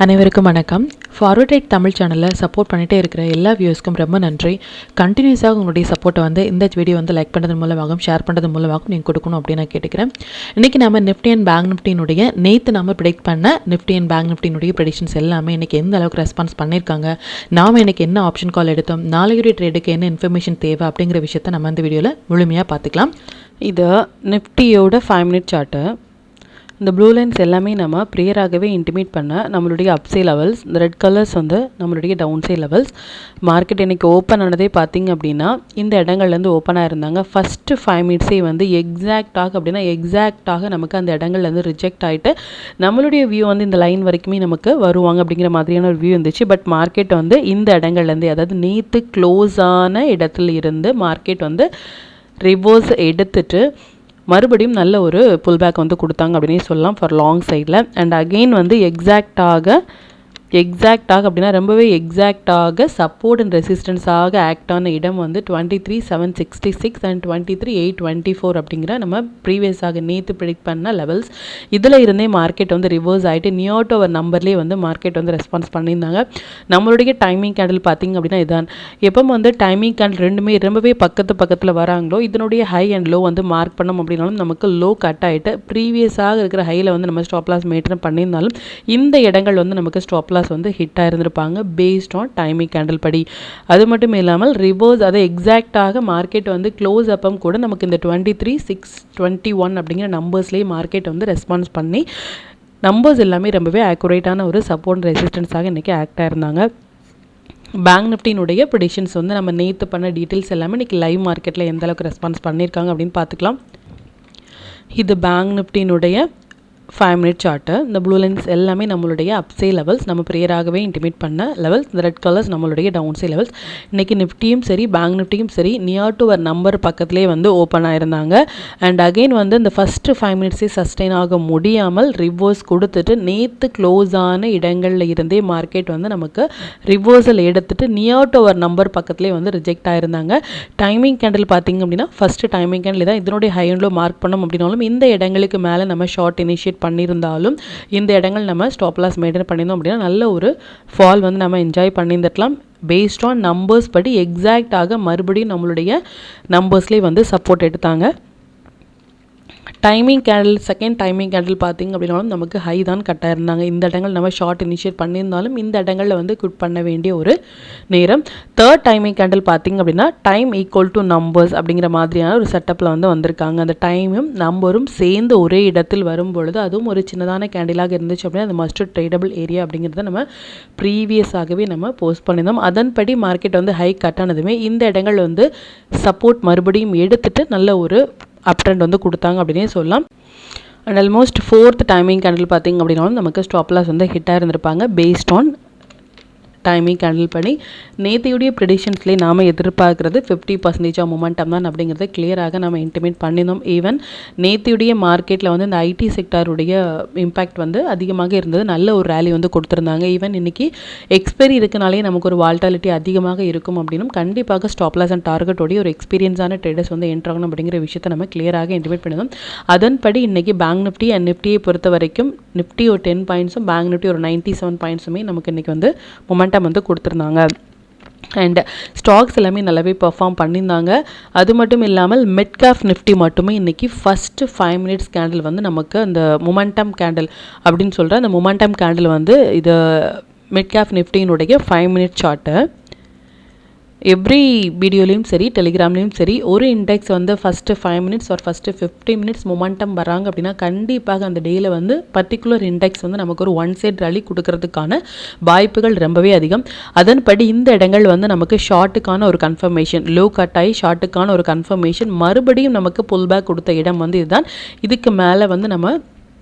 அனைவருக்கும் வணக்கம். Forward right Tamil சேனலில் சப்போர்ட் பண்ணிகிட்டே இருக்கிற எல்லா வியூஸ்க்கும் ரொம்ப நன்றி. கண்டினியூஸாக உங்களுடைய சப்போர்ட்டை இந்த வீடியோ லைக் பண்ணுறது மூலமாகவும் ஷேர் பண்ணுறது மூலமாகவும் நீங்கள் கொடுக்கணும் அப்படின்னு நான் கேட்டுக்கிறேன். இன்றைக்கி நம்ம நிஃப்டி அண்ட் பேங்க் நிஃப்டினுடைய நேற்று நம்ம ப்ரிடிக்ட் பண்ண நிஃப்டி அண்ட் பேங்க் நிஃப்டினுடைய ப்ரெடிக்ஷன்ஸ் எல்லாமே இன்றைக்கி எந்த அளவுக்கு ரெஸ்பான்ஸ் பண்ணியிருக்காங்க, நாம் இன்றைக்கி என்ன ஆப்ஷன் கால் எடுத்தோம், நாளைக்குரிய ட்ரேடுக்கு என்ன இன்ஃபர்மேஷன் தேவை அப்படிங்கிற விஷயத்தை நம்ம இந்த வீடியோவில் முழுமையாக பார்த்துக்கலாம். இது நிஃப்டியோட 5 மினிட் சார்ட்டு. இந்த ப்ளூ லைன்ஸ் எல்லாமே நம்ம ப்ரேயராகவே இன்டிமேட் பண்ண நம்மளுடைய அப்சை லெவல்ஸ், இந்த ரெட் கலர்ஸ் நம்மளுடைய டவுன்சை லெவல்ஸ். மார்க்கெட் இன்றைக்கி ஓப்பன் ஆனதே பார்த்திங்க அப்படின்னா இந்த இடங்கள்லேருந்து ஓப்பன் ஆகிருந்தாங்க. ஃபஸ்ட்டு 5 மினிட்ஸே எக்ஸாக்டாக நமக்கு அந்த இடங்கள்லேருந்து ரிஜெக்ட் ஆகிட்டு நம்மளுடைய வியூ இந்த லைன் வரைக்குமே நமக்கு வருவாங்க அப்படிங்கிற மாதிரியான ஒரு வியூ இருந்துச்சு. பட் மார்க்கெட் இந்த இடங்கள்லேருந்து, அதாவது நேற்று க்ளோஸ் ஆன இடத்துல இருந்து மார்க்கெட் ரிவர்ஸ் எடுத்துட்டு மறுபடியும் நல்ல ஒரு புல் பேக் கொடுத்தாங்க அப்படின்னே சொல்லலாம் ஃபார் லாங் சைடில். அண்ட் அகெயின் எக்ஸாக்டாக அப்படின்னா ரொம்பவே எக்ஸாக்டாக சப்போர்ட் அண்ட் ரெசிஸ்டன்ஸாக ஆக்ட் ஆன இடம் 23,766 அண்ட் 23,824 அப்படிங்கிற நம்ம ப்ரீவியஸாக நேற்று ப்ரிடிக்ட் பண்ண லெவல்ஸ். இதில் இருந்தே மார்க்கெட் ரிவர்ஸ் ஆகிட்டு நியர் டு அவர் நம்பர்லேயே மார்க்கெட் ரெஸ்பான்ஸ் பண்ணியிருந்தாங்க. நம்மளுடைய டைமிங் கேண்டில் பார்த்திங்க அப்படின்னா இதுதான். எப்போ டைமிங் கேண்டில் ரெண்டுமே ரொம்பவே பக்கத்தில் வராங்களோ இதனுடைய ஹை அண்ட் லோ மார்க் பண்ணோம் அப்படின்னாலும் நமக்கு லோ கட் ஆகிட்டு ப்ரீவியஸாக இருக்கிற ஹையில் நம்ம ஸ்டாப் லாஸ் மெயின்டைன் பண்ணியிருந்தாலும் இந்த இடங்கள் நமக்கு ஸ்டாப் லாஸ் ஹிட் ஆயிருந்திருப்பாங்க பேஸ்ட் ஆன் டைமிங் கேண்டில் படி. அது மட்டும் இல்லாமல் ரிவர்ஸ், அதை எக்ஸாக்டாக மார்க்கெட் க்ளோஸ் அப்பம் கூட நமக்கு இந்த 23,621 அப்படிங்கிற நம்பர்ஸ்லேயே மார்க்கெட் ரெஸ்பான்ஸ் பண்ணி நம்பர்ஸ் எல்லாமே ரொம்பவே ஆக்குரேட்டான ஒரு சப்போர்ட் ரெசிஸ்டன்ஸாக இன்றைக்கி ஆக்ட் ஆயிருந்தாங்க. பேங்க் நிஃப்டினுடைய ப்ரெடிக்ஷன்ஸ் நம்ம நேற்று பண்ண டீட்டெயில்ஸ் எல்லாமே இன்றைக்கி லைவ் மார்க்கெட்டில் எந்த அளவுக்கு ரெஸ்பான்ஸ் பண்ணியிருக்காங்க அப்படின்னு பார்த்துக்கலாம். இது பேங்க் நிஃப்டினுடைய 5 மினிட் சார்ட்டு. இந்த ப்ளூ லைன்ஸ் எல்லாமே நம்மளுடைய அப்சை லெவல்ஸ், நம்ம ப்ரேயராகவே இன்டிமேட் பண்ண லெவல்ஸ். இந்த ரெட் கலர்ஸ் நம்மளுடைய டவுன்சை லெவல்ஸ். இன்றைக்கி நிஃப்டியும் சரி பேங்க் நிஃப்டியும் சரி நியர் டு ஒரு நம்பர் பக்கத்துலேயே ஓப்பன் ஆயிருந்தாங்க. அண்ட் அகெயின் இந்த ஃபஸ்ட்டு 5 மினிட்ஸே சஸ்டெயின் ஆக முடியாமல் ரிவர்ஸ் கொடுத்துட்டு நேற்று க்ளோஸ் ஆன இடங்களில் இருந்தே மார்க்கெட் நமக்கு ரிவர்ஸில் எடுத்துட்டு நியர் டு ஒரு நம்பர் பக்கத்துலேயே ரிஜெக்ட் ஆயிருந்தாங்க. டைமிங் கேண்டில் பார்த்திங்க அப்படின்னா ஃபஸ்ட்டு டைமிங் கேண்டில் தான் இதனுடைய ஹை அண்ட் லோ மார்க் பண்ணோம் அப்படின்னாலும் இந்த இடங்களுக்கு மேலே நம்ம ஷார்ட் இனிஷியேட் பண்ணியிருந்தாலும் இந்த இடங்கள் நம்ம ஸ்டாப் லாஸ் மெயின்டைன் பண்ணியிருந்தோம் அப்படின்னா நல்ல ஒரு ஃபால் நம்ம என்ஜாய் பண்ணியிருந்துக்கலாம். பேஸ்ட் ஆன் நம்பர்ஸ் படி எக்ஸாக்டாக மறுபடியும் நம்மளுடைய நம்பர்ஸ்லேயே சப்போர்ட் எடுத்தாங்க. Timing candle, second timing candle பார்த்திங்க அப்படின்னாலும் நமக்கு ஹை தான் கட்டாக இருந்தாங்க. இந்த இடங்கள் நம்ம ஷார்ட் இனிஷியேட் பண்ணியிருந்தாலும் இந்த இடங்களில் குட் பண்ண வேண்டிய ஒரு நேரம். தேர்ட் டைமிங் கேண்டில் பார்த்திங்க அப்படின்னா டைம் ஈக்குவல் டு நம்பர்ஸ் அப்படிங்கிற மாதிரியான ஒரு செட்டப்பில் வந்திருக்காங்க. அந்த டைமும் நம்பரும் சேர்ந்து ஒரே இடத்தில் வரும் பொழுது அதுவும் ஒரு சின்னதான கேண்டிலாக இருந்துச்சு அப்படின்னா அது மஸ்ட் ட்ரேடபிள் ஏரியா அப்படிங்கிறத நம்ம ப்ரீவியஸாகவே நம்ம போஸ்ட் பண்ணியிருந்தோம். அதன்படி மார்க்கெட் ஹை கட் ஆனதுமே இந்த இடங்கள் சப்போர்ட் மறுபடியும் எடுத்துட்டு நல்ல ஒரு அப் ட்ரெண்ட் கொடுத்தாங்க அப்படின்னே சொல்லலாம். And almost fourth timing candle பார்த்திங்க அப்படின்னாலும் நமக்கு ஸ்டாப் லாஸ் ஹிட்டாக இருந்திருப்பாங்க பேஸ்ட் ஆன் டைமிங் கேண்டில் பண்ணி. நேற்றையுடைய ப்ரெடிக்ஷன்ஸ்லேயே நாம் எதிர்பார்க்குறது 50% மொமெண்டம் தான் அப்படிங்கிறத கிளியராக நம்ம இன்டிமேட் பண்ணியிருந்தோம். ஈவன் நேற்றையுடைய மார்க்கெட்டில் இந்த ஐடி செக்டாருடைய இம்பேக்ட் அதிகமாக இருந்தது. நல்ல ஒரு ரேலி கொடுத்துருந்தாங்க. ஈவன் இன்றைக்கி எக்ஸ்பைரி இருக்கனாலே நமக்கு ஒரு வால்டாலிட்டி அதிகமாக இருக்கும் அப்படின்னும் கண்டிப்பாக ஸ்டாப் லாஸ் அண்ட் டார்கெட்டோடைய ஒரு எக்ஸ்பீரியன்ஸான ட்ரேடர்ஸ் என்ட்ராகணும் அப்படிங்கிற விஷயத்தை நம்ம கிளியராக இன்டிமேட் பண்ணியிருந்தோம். அதன்படி இன்றைக்கி பேங்க் நிஃப்டி அண்ட் நிஃப்டியை பொறுத்த வரைக்கும் நிஃப்டி ஒரு 10 பாயிண்ட்ஸும் பேங்க் நிஃப்டி ஒரு 97 பாயிண்ட்ஸுமே நமக்கு இன்றைக்கி மொமெண்டம் கொடுத்துருந்தாங்க. அண்ட் ஸ்டாக்ஸ் எல்லாமே நல்லாவே பெர்ஃபார்ம் பண்ணியிருந்தாங்க. அது மட்டும் இல்லாமல் மிட் கேப் நிஃப்டி மட்டுமே இன்றைக்கி ஃபஸ்ட்டு 5 மினிட்ஸ் கேண்டில் நமக்கு அந்த மொமெண்டம் கேண்டில் அப்படின்னு சொல்கிற அந்த மொமெண்டம் கேண்டில் இது மிட் கேப் நிஃப்டியினுடைய 5 மினிட் சார்ட்டு. எவ்ரி வீடியோலையும் சரி டெலிகிராம்லேயும் சரி ஒரு இண்டெக்ஸ் ஃபஸ்ட்டு 5 மினிட்ஸ் ஒரு ஃபஸ்ட்டு 50 மினிட்ஸ் மொமெண்டம் வராங்க அப்படின்னா கண்டிப்பாக அந்த டேயில் பர்டிகுலர் இண்டெக்ஸ் நமக்கு ஒரு ஒன் சைட் ரேலி கொடுக்கறதுக்கான வாய்ப்புகள் ரொம்பவே அதிகம். அதன்படி இந்த இடங்கள் நமக்கு ஷார்ட்டுக்கான ஒரு கன்ஃபர்மேஷன், லோ கட் ஆகி ஷார்ட்டுக்கான ஒரு கன்ஃபர்மேஷன், மறுபடியும் நமக்கு புல் பேக் கொடுத்த இடம் இதுதான். இதுக்கு மேலே நம்ம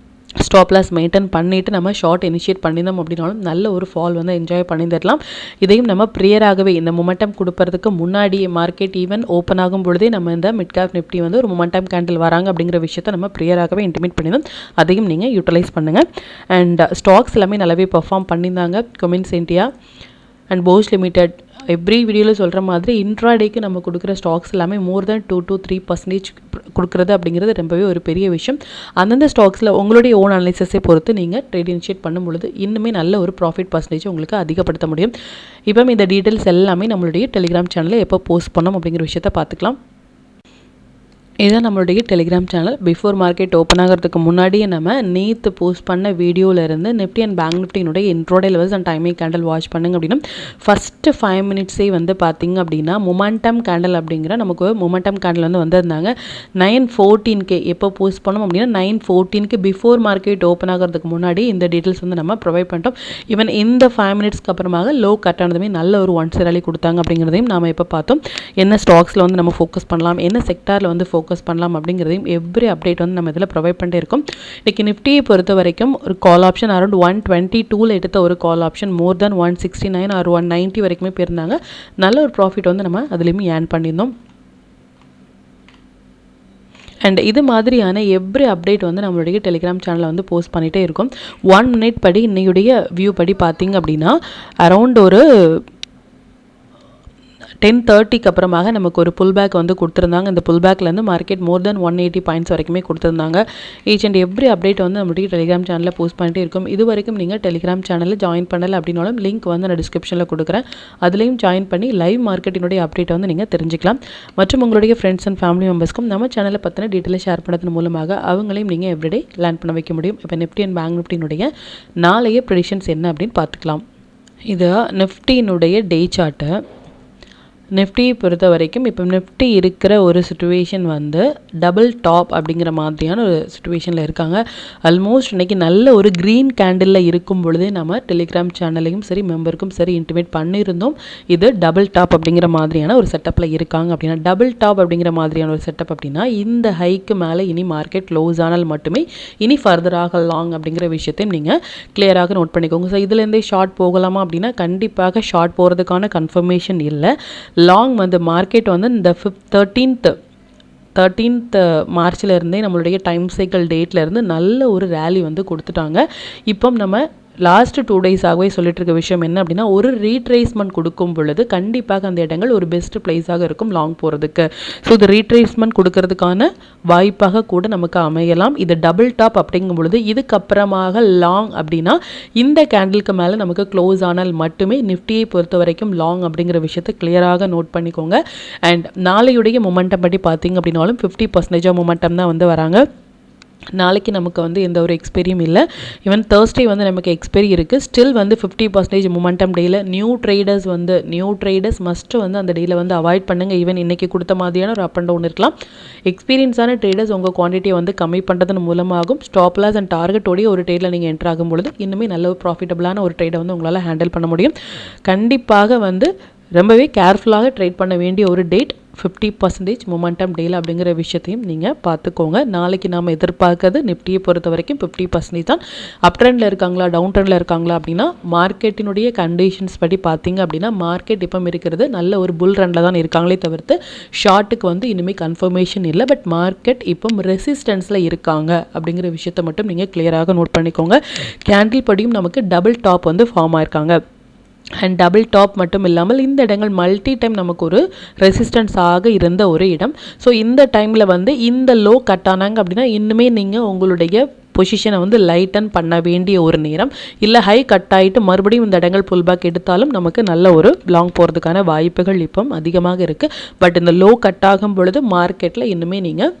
ஸ்டாப் லாஸ் மெயின்டைன் பண்ணிவிட்டு நம்ம ஷார்ட் இனிஷியேட் பண்ணியிருந்தோம் அப்படின்னாலும் நல்ல ஒரு ஃபால் என்ஜாய் பண்ணியிருந்துடலாம். இதையும் நம்ம ப்ரேயராகவே இந்த மொமெண்டம் கொடுப்பறதுக்கு முன்னாடி மார்க்கெட் ஈவன் ஓப்பன் ஆகும் பொழுதே நம்ம இந்த மிட் கேப் நிஃப்டி ஒரு மொமெண்டம் கேண்டில் வராங்க அப்படிங்கிற விஷயத்தை நம்ம ப்ரேயராகவே இன்டிமேட் பண்ணியிருந்தோம். அதையும் நீங்கள் யூட்டிலைஸ் பண்ணுங்கள். அண்ட் ஸ்டாக்ஸ் எல்லாமே நல்லாவே பெர்ஃபார்ம் பண்ணியிருந்தாங்க. Cummins India and posh limited every வீடியோவில் சொல்கிற மாதிரி இன்ட்ராடேக்கு நம்ம கொடுக்குற ஸ்டாக்ஸ் எல்லாமே மோர் தென் 2 to 3% கொடுக்குறது அப்படிங்கிறது ரொம்பவே ஒரு பெரிய விஷயம். அந்தந்த ஸ்டாக்ஸில் உங்களுடைய ஓன் அனலைசிஸை பொறுத்து நீங்கள் ட்ரேட் இனிஷியேட் பண்ணும் பொழுது இன்னுமே நல்ல ஒரு ப்ராஃபிட் பர்சன்டேஜ் உங்களுக்கு அதிகப்படுத்த முடியும். இப்போ இந்த டீட்டெயில்ஸ் எல்லாமே நம்மளுடைய டெலிகிராம் சேனலில் எப்போ போஸ்ட் பண்ணோம் அப்படிங்கிற விஷயத்தை பார்த்துக்கலாம். இதுதான் நம்மளுடைய Telegram channel. Before market open ஆகிறதுக்கு முன்னாடியே நம்ம நேற்று போஸ்ட் பண்ண வீடியோவிலேருந்து நிஃப்டி அண்ட் பேங்க் நிஃப்டினுடைய intraday levels and timing candle watch பண்ணுங்க அப்படின்னா ஃபஸ்ட்டு 5 மினிட்ஸே வந்து பார்த்திங்க அப்படின்னா மொமெண்டம் கேண்டில் அப்படிங்கிற நமக்கு மொமெண்டம் கேண்டில் வந்து வந்திருந்தாங்க 9:14 எப்போ போஸ்ட் பண்ணோம் அப்படின்னா 9:14 பிஃபோர் மார்க்கெட் ஓப்பன் ஆகிறதுக்கு முன்னாடி இந்த டீட்டெயில்ஸ் வந்து நம்ம ப்ரொவைட் பண்ணிட்டோம். ஈவன் இந்த 5 மினிட்ஸ்க்கு அப்புறமாக லோ கட் ஆனதுமே நல்ல ஒரு ஒன் சைட் கொடுத்தாங்க அப்படிங்கிறதையும் நாம் இப்போ பார்த்தோம். என்ன ஸ்டாக்ஸில் வந்து நம்ம ஃபோக்கஸ் பண்ணலாம், என்ன செக்டாரில் வந்து ஃபோக்கஸ் பண்ணலாம் அப்படிங்கிறதையும் எவ்ரி அப்டேட் வந்து நம்ம இதில் ப்ரொவைட் பண்ணிட்டே இருக்கோம். இன்றைக்கி நிஃப்டியை பொறுத்த வரைக்கும் ஒரு கால் ஆப்ஷன் அரௌண்ட் 122 எடுத்த ஒரு கால் ஆப்ஷன் மோர் தென் 169 ஆர் 190 வரைக்குமே போயிருந்தாங்க. நல்ல ஒரு ப்ராஃபிட் வந்து நம்ம அதுலேயுமே ஏர்ன் பண்ணியிருந்தோம். அண்ட் இது மாதிரியான எவ்ரி அப்டேட் வந்து நம்மளுடைய டெலிகிராம் சேனலில் வந்து போஸ்ட் பண்ணிகிட்டே இருக்கும். 1 மினிட் படி இன்னையுடைய வியூ படி பார்த்திங்க அப்படின்னா அரௌண்ட் ஒரு 10:30க்கு அப்புறமாக நமக்கு ஒரு புல் பேக் வந்து கொடுத்துருந்தாங்க. இந்த புல் பேக்லேருந்து மார்க்கெட் மோர் தென் 180 பாயிண்ட்ஸ் வரைக்குமே கொடுத்துருந்தாங்க. ஈச் அண்ட் எவ்ரி அப்டேட் வந்து நம்மளுடைய டெலிகிராம் சேனலில் போஸ்ட் பண்ணிட்டே இருக்கும். இது வரைக்கும் நீங்கள் டெலிகிராம் சேனலில் ஜாயின் பண்ணலை அப்படின்னாலும் லிங்க் வந்து நான் டிஸ்கிரிப்ஷனில் கொடுக்குறேன். அதுலேயும் ஜாயின் பண்ணி லைவ் மார்க்கெட்டினுடைய அப்டேட் வந்து நீங்கள் தெரிஞ்சுக்கலாம். மற்றும் உங்களுடைய ஃப்ரெண்ட்ஸ் அண்ட் ஃபேமிலி மெம்பர்ஸ்க்கும் நம்ம சேனலை பற்றின டீட்டெயிலை ஷேர் பண்ணதன் மூலமாக அவங்களையும் நீங்கள் எவ்ரிடே லேர்ன் பண்ண வைக்க முடியும். இப்போ நிஃப்டி அண்ட் பேங்க் நிஃப்டினுடைய நாளைய ப்ரெடிக்ஷன்ஸ் என்ன அப்படின்னு பார்த்துக்கலாம். இது நிஃப்டியினுடைய டே சார்ட்டு. நிஃப்டியை பொறுத்த வரைக்கும் இப்போ நிஃப்டி இருக்கிற ஒரு சிச்சுவேஷன் வந்து டபுள் டாப் அப்படிங்கிற மாதிரியான ஒரு சிச்சுவேஷனில் இருக்காங்க. ஆல்மோஸ்ட் இன்றைக்கி நல்ல ஒரு க்ரீன் கேண்டிலில் இருக்கும் பொழுதே நம்ம டெலிகிராம் சேனலையும் சரி மெம்பருக்கும் சரி இன்டிமேட் பண்ணியிருந்தோம். இது டபுள் டாப் அப்படிங்கிற மாதிரியான ஒரு செட்டப்பில் இருக்காங்க. அப்படின்னா டபுள் டாப் அப்படிங்கிற மாதிரியான ஒரு செட்டப் அப்படின்னா இந்த ஹைக்கு மேலே இனி மார்க்கெட் க்ளோஸ் ஆனால் மட்டுமே இனி ஃபர்தராக லாங் அப்படிங்கிற விஷயத்தையும் நீங்கள் கிளியராக நோட் பண்ணிக்கோங்க. ஸோ இதுலேருந்தே ஷார்ட் போகலாமா அப்படின்னா கண்டிப்பாக ஷார்ட் போகிறதுக்கான கன்ஃபர்மேஷன் இல்லை. லாங் வந்து மார்க்கெட் வந்து இந்த 13th மார்ச்சில் இருந்தே நம்மளுடைய டைம் சைக்கிள் டேட்டில் இருந்து நல்ல ஒரு ரேலி வந்து கொடுத்துட்டாங்க. இப்போ நம்ம லாஸ்ட் 2 டேஸாகவே சொல்லிட்டு இருக்க விஷயம் என்ன அப்படின்னா ஒரு ரீட்ரேஸ்மெண்ட் கொடுக்கும் பொழுது கண்டிப்பாக அந்த இடங்கள் ஒரு பெஸ்ட் பிளேஸாக இருக்கும் லாங் போகிறதுக்கு. ஸோ இது ரீட்ரேஸ்மெண்ட் கொடுக்கறதுக்கான வாய்ப்பாக கூட நமக்கு அமையலாம். இது டபுள் டாப் அப்படிங்கும் பொழுது இதுக்கப்புறமாக லாங் அப்படின்னா இந்த கேண்டிலுக்கு மேலே நமக்கு க்ளோஸ் ஆனால் மட்டுமே நிஃப்டியை பொறுத்த வரைக்கும் லாங் அப்படிங்கிற விஷயத்தை கிளியராக நோட் பண்ணிக்கோங்க. அண்ட் நாளையுடைய மொமெண்டம் படி பார்த்தீங்க அப்படின்னாலும் 50% மொமெண்டம் தான் வந்து வராங்க. நாளைக்கு நமக்கு வந்து எந்த ஒரு எக்ஸ்பெரியும் இல்லை. ஈவன் தேர்ஸ்டே வந்து நமக்கு எக்ஸ்பெரி இருக்குது. ஸ்டில் வந்து 50% மொமெண்டம் டேயில் நியூ ட்ரேடர்ஸ் மஸ்ட்டு வந்து அந்த டேயில் வந்து அவாய்ட் பண்ணுங்கள். ஈவன் இன்றைக்கி கொடுத்த மாதிரியான ஒரு அப் அண்ட் டவுன் இருக்கலாம். எக்ஸ்பீரியன்ஸான ட்ரேடர்ஸ் உங்கள் குவான்டிட்டியை வந்து கம்மி பண்ணுறதன் மூலமாகும் ஸ்டாப் லாஸ் அண்ட் டார்கெட்டோடைய ஒரு ட்ரேடில் நீங்கள் என்ட்ரு ஆகும் பொழுது இன்னுமே நல்ல ஒரு ப்ராஃபிட்டபிளான ஒரு ட்ரேடை வந்து உங்களால் ஹேண்டில் பண்ண முடியும். கண்டிப்பாக வந்து ரொம்பவே கேர்ஃபுல்லாக ட்ரேட் பண்ண வேண்டிய ஒரு டேட் 50% மொமெண்டம் டேயில் அப்படிங்கிற விஷயத்தையும் நீங்கள் பார்த்துக்கோங்க. நாளைக்கு நாம் எதிர்பார்க்கறது நிஃப்டியை பொறுத்த வரைக்கும் 50% தான். அப் ட்ரெண்டில் இருக்காங்களா டவுன் ட்ரெண்டில் இருக்காங்களா அப்படின்னா மார்க்கெட்டினுடைய கண்டிஷன்ஸ் படி பார்த்தீங்க அப்படின்னா மார்க்கெட் இப்போ இருக்கிறது நல்ல ஒரு புல் ரனில் தான் இருக்காங்களே தவிர்த்து ஷார்ட்டுக்கு வந்து இனிமேல் கன்ஃபர்மேஷன் இல்லை. பட் மார்க்கெட் இப்போ ரெசிஸ்டன்ஸில் இருக்காங்க அப்படிங்கிற விஷயத்தை மட்டும் நீங்கள் கிளியராக நோட் பண்ணிக்கோங்க. கேண்டில் படியும் நமக்கு டபுள் டாப் வந்து ஃபார்ம் ஆயிருக்காங்க. அண்ட் டபுள் டாப் மட்டும் இல்லாமல் இந்த இடங்கள் மல்டி டைம் நமக்கு ஒரு ரெசிஸ்டன்ஸாக இருந்த ஒரு இடம். ஸோ இந்த டைமில் வந்து இந்த லோ கட் ஆனாங்க அப்படின்னா இன்னுமே நீங்கள் உங்களுடைய பொசிஷனை வந்து லைட்டன் பண்ண வேண்டிய ஒரு நேரம். இல்லை ஹை கட் ஆகிட்டு மறுபடியும் இந்த இடங்கள் புல் பேக் எடுத்தாலும் நமக்கு நல்ல ஒரு லாங் போகிறதுக்கான வாய்ப்புகள் இப்போ அதிகமாக இருக்குது. பட் இந்த லோ கட் ஆகும் பொழுது மார்க்கெட்டில் இன்னுமே நீங்கள்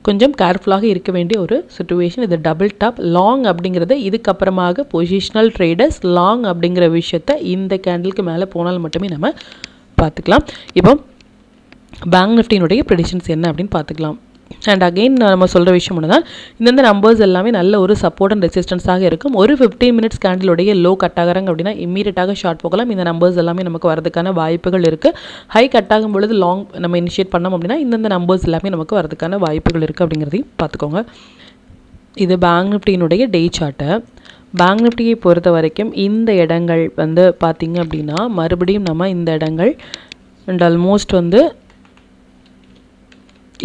கொஞ்சம் கேர்ஃபுல்லாக இருக்க வேண்டிய ஒரு சிச்சுவேஷன். இது டபுள் டாப் லாங் அப்படிங்கிறது இதுக்கப்புறமாக பொசிஷனல் ட்ரேடர்ஸ் லாங் அப்படிங்கிற விஷயத்த இந்த கேண்டிலுக்கு மேலே போனால் மட்டுமே நம்ம பார்த்துக்கலாம். இப்போ பேங்க் நிஃப்டியினுடைய ப்ரெடிக்ஷன்ஸ் என்ன அப்படின்னு பார்த்துக்கலாம். அண்ட் அகெயின் நம்ம சொல்கிற விஷயம் ஒன்று தான், இந்தந்த நம்பர்ஸ் எல்லாமே நல்ல ஒரு சப்போர்ட் அண்ட் ரெசிஸ்டன்ஸாக இருக்கும். ஒரு 15 மினிட்ஸ் கேண்டிலுடைய லோ கட் ஆகிறாங்க அப்படின்னா இம்மீடியட்டாக ஷார்ட் போகலாம். இந்த நம்பர்ஸ் எல்லாமே நமக்கு வரதுக்கான வாய்ப்புகள் இருக்குது. ஹை கட் ஆகும் பொழுது லாங் நம்ம இனிஷியேட் பண்ணோம் அப்படின்னா இந்தந்த நம்பர்ஸ் எல்லாமே நமக்கு வரதுக்கான வாய்ப்புகள் இருக்குது அப்படிங்கிறதையும் பார்த்துக்கோங்க. இது பேங்க் நிஃப்டியினுடைய டே சார்ட்டு. பேங்க் நிஃப்டியை பொறுத்த வரைக்கும் இந்த இடங்கள் வந்து பார்த்திங்க அப்படின்னா மறுபடியும் நம்ம இந்த இடங்கள் அண்ட் ஆல்மோஸ்ட் வந்து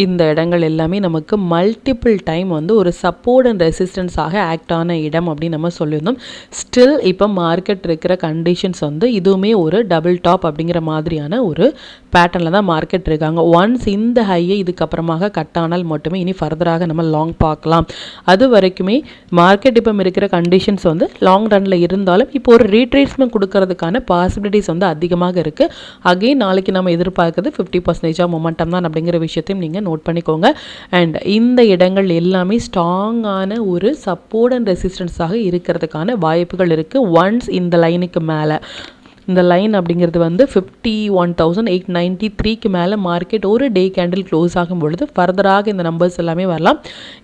இந்த இடங்கள் எல்லாமே நமக்கு மல்டிபிள் டைம் வந்து ஒரு சப்போர்ட் அண்ட் ரெசிஸ்டன்ஸாக ஆக்ட் ஆன இடம் அப்படின்னு நம்ம சொல்லியிருந்தோம். ஸ்டில் இப்போ மார்க்கெட் இருக்கிற கண்டிஷன்ஸ் வந்து இதுவுமே ஒரு டபுள் டாப் அப்படிங்கிற மாதிரியான ஒரு பேட்டர்னில் தான் மார்க்கெட் இருக்காங்க. ஒன்ஸ் இந்த ஹையை இதுக்கப்புறமாக கட் ஆனால் மட்டுமே இனி ஃபர்தராக நம்ம லாங் பார்க்கலாம். அது வரைக்குமே மார்க்கெட் இப்போ இருக்கிற கண்டிஷன்ஸ் வந்து லாங் ரனில் இருந்தாலும் இப்போ ஒரு ரீட்ரேஸ்மெண்ட் கொடுக்கறதுக்கான பாசிபிலிட்டிஸ் வந்து அதிகமாக இருக்குது. அகெயின் நாளைக்கு நம்ம எதிர்பார்க்குறது 50% மொமெண்டம் தான் அப்படிங்கிற விஷயத்தையும் நீங்கள் நோட் பண்ணிக்கோங்க. அண்ட் இந்த இடங்கள் எல்லாமே ஸ்ட்ராங்கான ஒரு சப்போர்ட் அண்ட் ரெசிஸ்டன்ஸாக இருக்கிறதுக்கான வாய்ப்புகள் இருக்குது. ஒன்ஸ் இந்த லைனுக்கு மேலே இந்த லைன் அப்படிங்கிறது வந்து 51,893க்கு மேலே மார்க்கெட் ஒரு டே கேண்டில் க்ளோஸ் ஆகும் பொழுது ஃபர்தராக இந்த நம்பர்ஸ் எல்லாமே வரலாம்.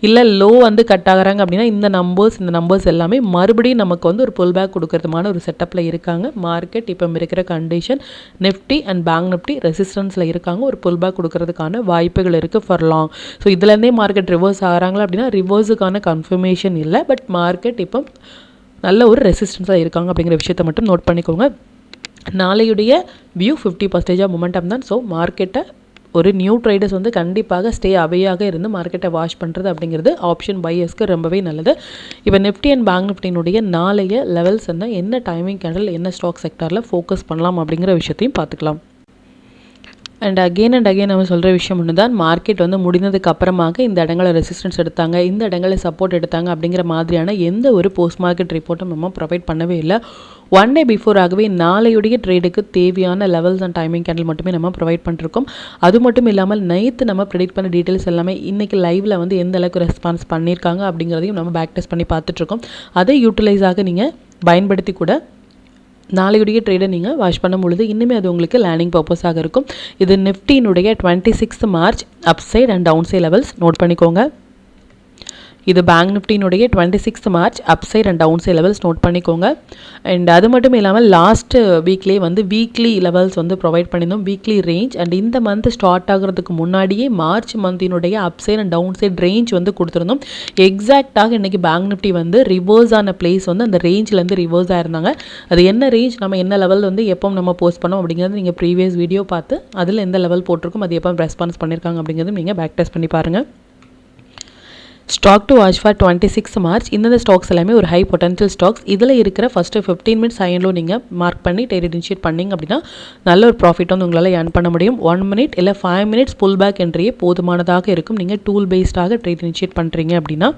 இல்லை லோ வந்து கட் ஆகிறாங்க அப்படின்னா இந்த நம்பர்ஸ் எல்லாமே மறுபடியும் நமக்கு வந்து ஒரு புல் பேக் கொடுக்கறதுமான ஒரு செட்டப்பில் இருக்காங்க. மார்க்கெட் இப்போ இருக்கிற condition Nifty and bank Nifty ரெசிஸ்டன்ஸில் இருக்காங்க. ஒரு புல் பேக் கொடுக்கறதுக்கான வாய்ப்புகள் இருக்குது ஃபார் லாங். ஸோ இதுலேருந்தே மார்க்கெட் ரிவர்ஸ் ஆகிறாங்களா அப்படின்னா ரிவர்ஸுக்கான கன்ஃபர்மேஷன் இல்லை. பட் மார்க்கெட் இப்போ நல்ல ஒரு ரெசிஸ்டன்ஸாக இருக்காங்க அப்படிங்கிற விஷயத்தை மட்டும் நோட் பண்ணிக்கோங்க. நாளையுடைய வியூ 50% மொமெண்டம் தான். ஸோ மார்க்கெட்டை ஒரு நியூ ட்ரேடர்ஸ் வந்து கண்டிப்பாக ஸ்டே அவையாக இருந்து மார்க்கெட்டை வாஷ் பண்ணுறது அப்படிங்கிறது ஆப்ஷன் பையர்ஸ்க்கு ரொம்பவே நல்லது. இப்போ நிஃப்டி அண்ட் பேங்க் நிஃப்டினுடைய நாளைய லெவல்ஸ் என்ன டைமிங் கேண்டில் என்ன ஸ்டாக் செக்டரில் ஃபோக்கஸ் பண்ணலாம் அப்படிங்கிற விஷயத்தையும் பார்த்துக்கலாம். அண்ட் அகெயின் நம்ம சொல்கிற விஷயம் ஒன்று தான், மார்க்கெட் வந்து முடிந்ததுக்கு அப்புறமாக இந்த இடங்களை ரெசிஸ்டன்ஸ் எடுத்தாங்க, இந்த இடங்களை சப்போர்ட் எடுத்தாங்க அப்படிங்கிற மாதிரியான எந்த ஒரு போஸ்ட் மார்க்கெட் ரிப்போர்ட்டும் நம்ம ப்ரொவைட் பண்ணவே இல்லை. ஒன் டே பிஃபோராகவே நாளையுடைய ட்ரேடுக்கு தேவையான லெவல்ஸ் அண்ட் டைமிங் கேண்டில் மட்டுமே நம்ம ப்ரொவைட் பண்ணிருக்கோம். அது மட்டும் இல்லாமல் நைட்டு நம்ம ப்ரெடிக்ட் பண்ண டீட்டெயில்ஸ் எல்லாமே இன்றைக்கி லைவில் வந்து எந்த அளவுக்கு ரெஸ்பான்ஸ் பண்ணியிருக்காங்க அப்படிங்கிறதையும் நம்ம பேக் டெஸ்ட் பண்ணி பார்த்துட்ருக்கோம். அதை யூட்டிலைஸாக நீங்கள் பயன்படுத்தி கூட நாளையுடைய ட்ரேடை நீங்கள் வாஷ் பண்ணும் பொழுது இன்னுமே அது உங்களுக்கு லேர்னிங் பர்பஸாக இருக்கும். இது நிஃப்டியினுடைய 26 March upside and down side levels note பண்ணிக்கோங்க. இது பேங்க் நிஃப்டியினுடைய 26 March upside and down side levels note பண்ணிக்கோங்க. அண்ட் அது மட்டும் இல்லாமல் லாஸ்ட் வீக்லேயே வந்து வீக்லி லெவல்ஸ் வந்து ப்ரொவைட் பண்ணியிருந்தோம், வீக்லி ரேஞ்ச். அண்ட் இந்த மந்த் ஸ்டார்ட் ஆகிறதுக்கு முன்னாடியே மார்ச் மந்தினுடைய upside and down side range வந்து கொடுத்துருந்தோம். எக்ஸாக்டாக இன்றைக்கி பேங்க் நிஃப்டி வந்து ரிவர்ஸ் ஆன பிளேஸ் வந்து அந்த ரேஞ்சிலேருந்து ரிவர்ஸ் ஆயிருந்தாங்க. அது என்ன ரேஞ்ச், நம்ம என்ன லெவல் வந்து எப்போ நம்ம போஸ்ட் பண்ணோம் அப்படிங்கிறது நீங்கள் ப்ரீவியஸ் வீடியோ பார்த்து அதில் எந்த லெவல் போட்டிருக்கோம், அது எப்போ ரெஸ்பான்ஸ் பண்ணியிருக்காங்க அப்படிங்கிறது நீங்கள் பேக் டெஸ்ட் பண்ணி பாருங்கள். Stock to watch for 26 March. இந்த ஸ்டாக்ஸ் எல்லாமே ஒரு ஹை பொட்டன்ஷியல் ஸ்டாக்ஸ். இதில் இருக்கிற first 15 minutes high and low நீங்கள் மார்க் பண்ணி ட்ரேட் இனிஷியேட் பண்ணிங்க அப்படின்னா நல்ல ஒரு ப்ராஃபிட் வந்து உங்களால் ஏர்ன் பண்ண முடியும். 1 மினிட் இல்லை 5 மினிட்ஸ் புல் பேக் என்றே போதுமானதாக இருக்கும். நீங்கள் டூல் பேஸ்டாக ட்ரேட் இனிஷியேட் பண்ணுறீங்க அப்படின்னா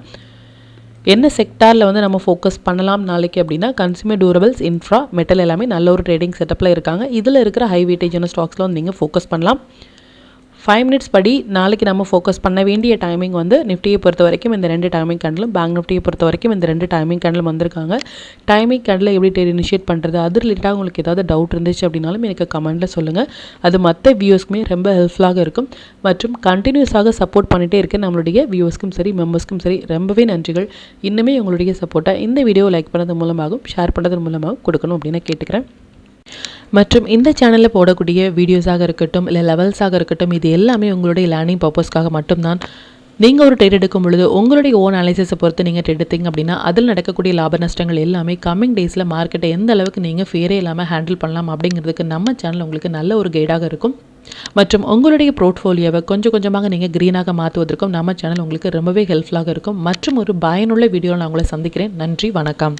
என்ன செக்டாரில் வந்து நம்ம ஃபோக்கஸ் பண்ணலாம் நாளைக்கு அப்படின்னா கன்சியூமர் டூரபிள்ஸ், இன்ஃப்ரா, மெட்டல் எல்லாமே நல்ல ஒரு ட்ரேடிங் செட்டப்பில் இருக்காங்க. இதில் இருக்கிற ஹை வெயிட்டேஜான ஸ்டாக்ஸில் வந்து நீங்கள் ஃபோக்கஸ் பண்ணலாம். 5 மினிட்ஸ் படி நாளைக்கு நம்ம ஃபோக்கஸ் பண்ண வேண்டிய டைமிங் வந்து நிஃப்டியை பொறுத்த வரைக்கும் இந்த 2 டைமிங் கேண்டிலும், பேங்க் நிஃப்டியை பொறுத்த வரைக்கும் இந்த 2 டைமிங் கேண்டிலும் வந்திருக்காங்க. டைமிங் கேண்டில் எப்படி ட்ரேட் இனிஷியேட் பண்ணுறது, அது ரிலேட்டாக உங்களுக்கு ஏதாவது டவுட் இருந்துச்சு அப்படின்னாலும் எனக்கு கமெண்ட்டில் சொல்லுங்கள். அது மற்ற வியூவர்ஸ்க்குமே ரொம்ப ஹெல்ப்ஃபுல்லாக இருக்கும். மற்றும் கண்டினியூஸாக சப்போர்ட் பண்ணிகிட்டே இருக்க நம்மளுடைய வியூவர்ஸ்க்கும் சரி மெம்பர்ஸ்க்கும் சரி ரொம்பவே நன்றிகள். இன்னுமே உங்களுடைய சப்போர்ட்டை இந்த வீடியோ லைக் பண்ணது மூலமாகவும் ஷேர் பண்ணது மூலமாகவும் கொடுக்கணும் அப்படின்னு கேட்டுக்கிறேன். மற்றும் இந்த சேனலில் போடக்கூடிய வீடியோஸாக இருக்கட்டும் இல்லை லெவல்ஸாக இருக்கட்டும், இது எல்லாமே உங்களுடைய லேர்னிங் பர்பஸ்க்காக மட்டும்தான். நீங்கள் ஒரு ட்ரேட் எடுக்கும் பொழுது உங்களுடைய ஓன் அனாலிசிஸை பொறுத்து நீங்கள் ட்ரேட் எடுத்தீங்க அப்படின்னா அதில் நடக்கக்கூடிய லாப நஷ்டங்கள் எல்லாமே கம்மிங் டேஸில் மார்க்கெட்டை எந்த அளவுக்கு நீங்கள் ஃபேரே இல்லாமல் ஹேண்டில் பண்ணலாம் அப்படிங்கிறதுக்கு நம்ம சேனல் உங்களுக்கு நல்ல ஒரு கைடாக இருக்கும். மற்றும் உங்களுடைய போர்ட்ஃபோலியோவை கொஞ்சம் கொஞ்சமாக நீங்கள் க்ரீனாக மாற்றுவதற்கும் நம்ம சேனல் உங்களுக்கு ரொம்பவே ஹெல்ப்ஃபுல்லாக இருக்கும். மற்றும் ஒரு பயனுள்ள வீடியோவில் நான் உங்களை சந்திக்கிறேன். நன்றி, வணக்கம்.